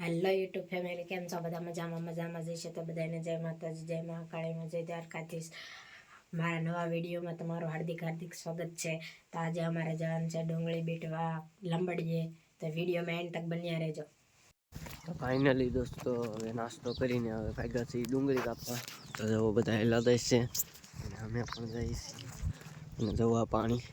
Hello YouTube family, કેમ છો? બધા મજામાં જઈશે તો બધાને જય માતાજી, જય મહાકાળીમાં, જય દ્વારકાધીશ. મારા નવા વિડીયોમાં તમારું હાર્દિક સ્વાગત છે. તો આજે અમારે જવાનું છે ડુંગળી બીટવા લંબડીએ, તો વિડીયોમાં એન્ડ તક બન્યા રહેજો. તો ફાઇનલી દોસ્તો હવે નાસ્તો કરીને હવે ભાગ્યા છે ડુંગળી કાપવા. તો જવો બધા હેલા દઈશ છે અને અમે પણ જઈશ અને જવા પાણી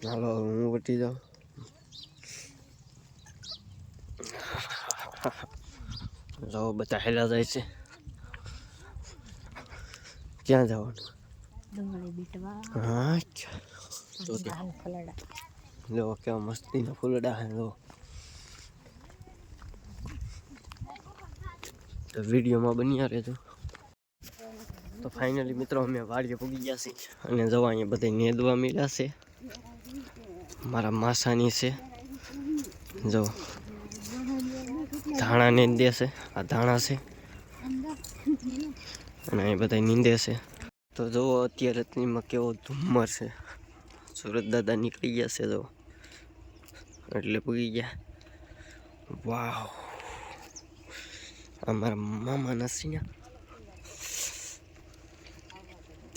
હાલો હું વટી જાઉં. જો બધા હેલા જાય છે. ક્યાં જવાનું? ડુંગળી બીટવા. હા જો કેવા મસ્તીના ફૂલડા હે. જો તો વિડીયોમાં બન્યા રહેજો. તો ફાઇનલી મિત્રો અમે વાડીએ પૂગી ગયા છીએ અને જવા અહીંયા બધા નેદવા મળ્યા છે. મારા માસાની છે, જો ધાણા નીંદે છે. આ ધાણા છે અને અહીં બધા નીંદે છે. તો જુઓ અત્યારે રત્નીમાં કેવો ધુમ્મર છે. સુરત દાદા નીકળી ગયા છે જો, એટલે પૂગી ગયા. વાવ, અમારા મામા નથી.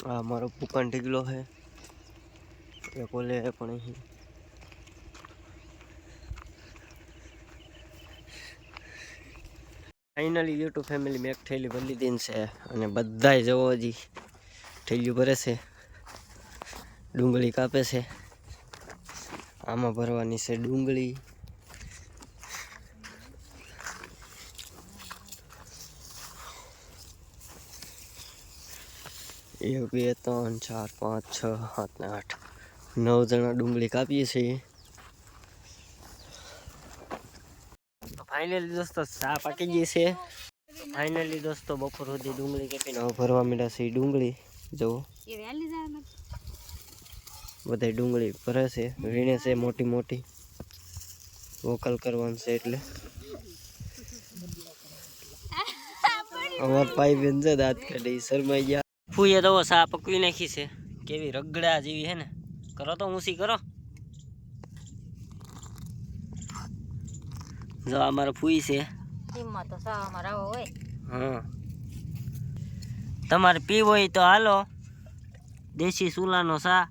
આ મારો પુકાન ઢીગલો છે. એ કોલે પણ અહીં ફાઇનલી યુટ્યુબ ફેમિલી મેં એક થેલી ભરી દીધી છે અને બધાય જવો હજી થેલીઓ ભરે છે. ડુંગળી કાપે છે. આમાં ભરવાની છે ડુંગળી. એક બે ત્રણ ચાર પાંચ છ સાત ને આઠ 9 જણા ડુંગળી કાપીએ છીએ. ફાઇનલી દોસ્તો ચા પાકી ગઈ છે. ફાઇનલી દોસ્તો બપોર સુધી ડુંગળી કાપીને હવે ભરવા મળ્યા છે ડુંગળી. જુઓ બધા ડુંગળી ભરે છે, વીણે છે મોટી મોટી. વોકલ કરવાનું છે એટલે અમાર ભાઈ બેન છે દાંત કાઢી શરમાઈ ગયા. ફૂઈએ તો સા પકવી નાખી છે. કેવી રગડા જેવી હે ને. કરો તો ઊંસી કરો. જો અમારા ફૂઈ છે. તો સા અમારા હોય. હા, તમારે પીવો હોય તો હાલો, દેશી ચૂલાનો સા.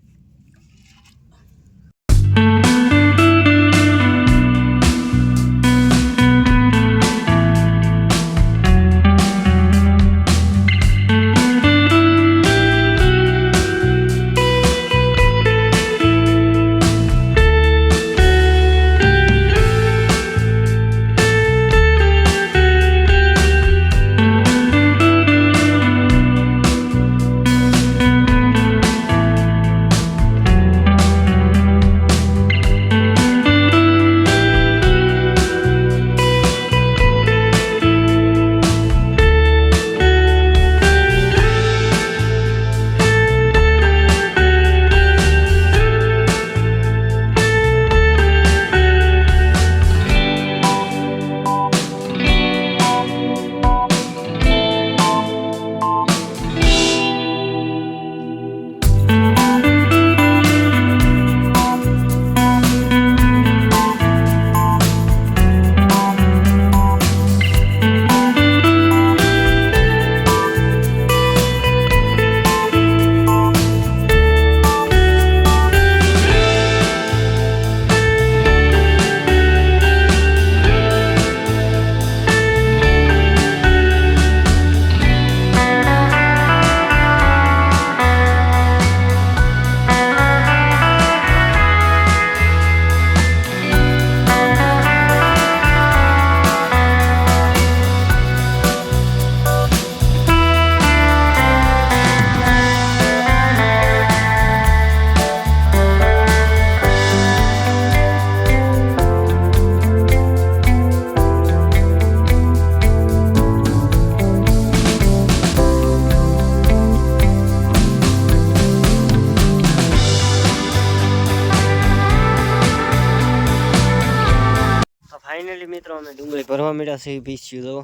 મળ્યા છે એ પીસ્યું તો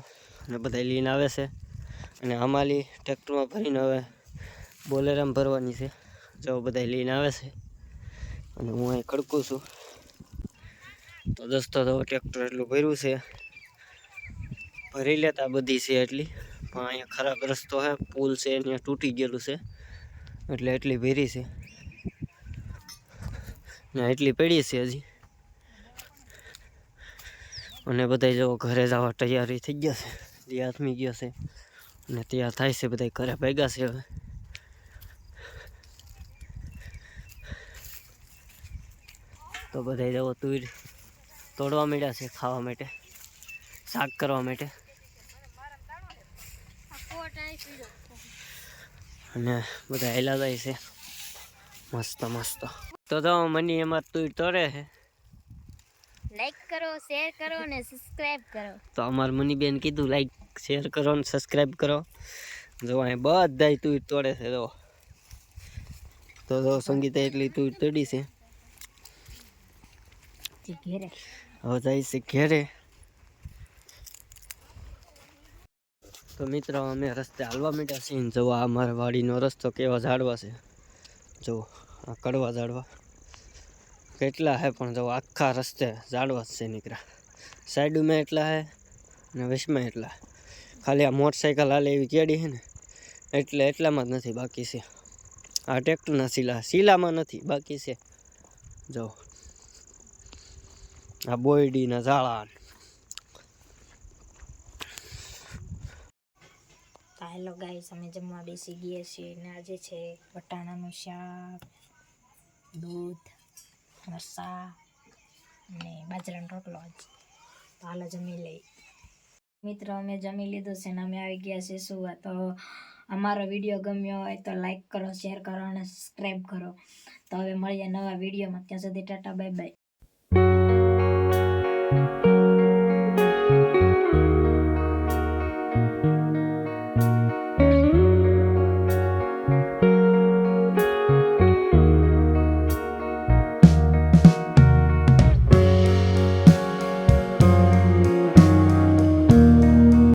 અને બધા લઈને આવે છે અને અમાલી ટ્રેક્ટરમાં ભરીને હવે બોલેરામાં ભરવાની છે. જો બધા લઈને આવે છે અને હું અહીં ખડકું છું. તો દોસ્તો તો ટ્રેક્ટર એટલું ભર્યું છે, ભરી લેતા બધી છે એટલી, પણ અહીંયા ખરાબ રસ્તો છે, પુલ છે ત્યાં તૂટી ગયેલું છે એટલે એટલી ભરી છે ને એટલી પડી છે હજી. અને બધા જો ઘરે જવા તૈયારી થઈ ગયા છે, જે આથમી ગયા છે અને તૈયાર થાય છે, બધા ઘરે ભેગા છે હવે. તો બધા જવો તુર તોડવા માંડ્યા છે ખાવા માટે, શાક કરવા માટે. અને બધા હેલા જાય છે મસ્ત મસ્ત. તો મને એમાં તુર તોડે છે. લાઈક કરો, શેર કરો અને સબસ્ક્રાઇબ કરો. તો અમાર મનીબેન કીધું લાઈક શેર કરો ને સબસ્ક્રાઇબ કરો. જો અહીં બધા તુર તોડે છે. તો સંગીતા એટલી તુર તોડી છે. ઘેરે હવે જાય છે ઘેરે. તો મિત્રો અમે રસ્તે હાલવા માંડ્યા છીએ. જો આ અમારા વાડીનો રસ્તો કેવા ઝાડવા છે. જો આ કડવા ઝાડવા કેટલા હે, પણ જો આખા રસ્તે ઝાડવા જ છે નીકળ્યા. સાઈડમાં એટલા હે અને વેસમાં એટલા. ખાલી આ મોટરસાઇકલ હાલે એવી કેડી છે ને એટલે એટલામાં જ નથી, બાકી છે. આ ટ્રેક્ટરના શીલામાં નથી, બાકી છે. જો આ બોયડીના ઝાડા. હેલો ગાઈસ, અમે જમવા બેસી ગયા છીએ અને આજે છે વટાણાનું શાક, દૂધ, મરસા અને બાજરાનો રોટલો. તો હાલો જમી લઈ. મિત્રો અમે જમી લીધું છે ને અમે આવી ગયા છે સુવા. તો અમારો વિડીયો ગમ્યો હોય તો લાઈક કરો, શેર કરો અને સબસ્ક્રાઈબ કરો. તો હવે મળીએ નવા વિડીયોમાં. ત્યાં સુધી ટાટા બાય બાય.